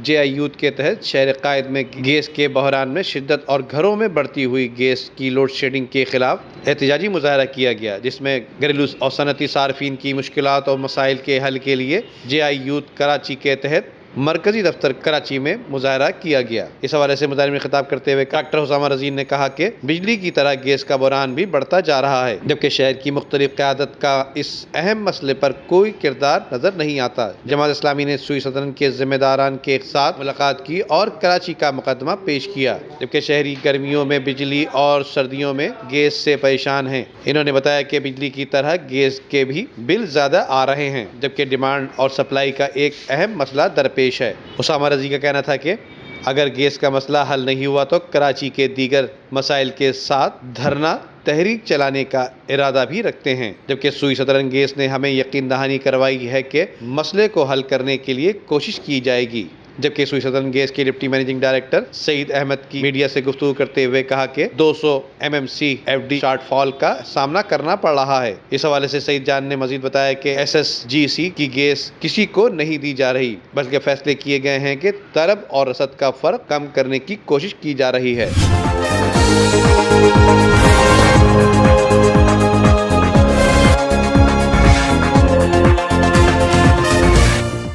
جے آئی youth کے تحت شہر قائد میں گیس کے بحران میں شدت اور گھروں میں بڑھتی ہوئی گیس کی لوڈ شیڈنگ کے خلاف احتجاجی مظاہرہ کیا گیا، جس میں گھریلو اور صنعتی صارفین کی مشکلات اور مسائل کے حل کے لیے جے آئی یوتھ کراچی کے تحت مرکزی دفتر کراچی میں مظاہرہ کیا گیا۔ اس حوالے سے مظاہرے میں خطاب کرتے ہوئے ڈاکٹر حسامہ رضی نے کہا کہ بجلی کی طرح گیس کا بحران بھی بڑھتا جا رہا ہے، جبکہ شہر کی مختلف قیادت کا اس اہم مسئلے پر کوئی کردار نظر نہیں آتا۔ جماعت اسلامی نے سوئی سدن کے ذمہ داران کے ساتھ ملاقات کی اور کراچی کا مقدمہ پیش کیا، جبکہ شہری گرمیوں میں بجلی اور سردیوں میں گیس سے پریشان ہیں۔ انہوں نے بتایا کہ بجلی کی طرح گیس کے بھی بل زیادہ آ رہے ہیں، جبکہ ڈیمانڈ اور سپلائی کا ایک اہم مسئلہ درپیش ہے۔ اسامہ رضی کا کہنا تھا کہ اگر گیس کا مسئلہ حل نہیں ہوا تو کراچی کے دیگر مسائل کے ساتھ دھرنا تحریک چلانے کا ارادہ بھی رکھتے ہیں، جبکہ سوئی سدرن گیس نے ہمیں یقین دہانی کروائی ہے کہ مسئلے کو حل کرنے کے لیے کوشش کی جائے گی۔ جبکہ سوئی سدرن گیس کے ڈپٹی مینیجنگ ڈائریکٹر سعید احمد کی میڈیا سے گفتگو کرتے ہوئے کہا کہ 200 MMC FD شارٹ فال کا سامنا کرنا پڑ رہا ہے۔ اس حوالے سے سعید جان نے مزید بتایا کہ SSGC کی گیس کسی کو نہیں دی جا رہی، بلکہ فیصلے کیے گئے ہیں کہ طلب اور رسد کا فرق کم کرنے کی کوشش کی جا رہی ہے۔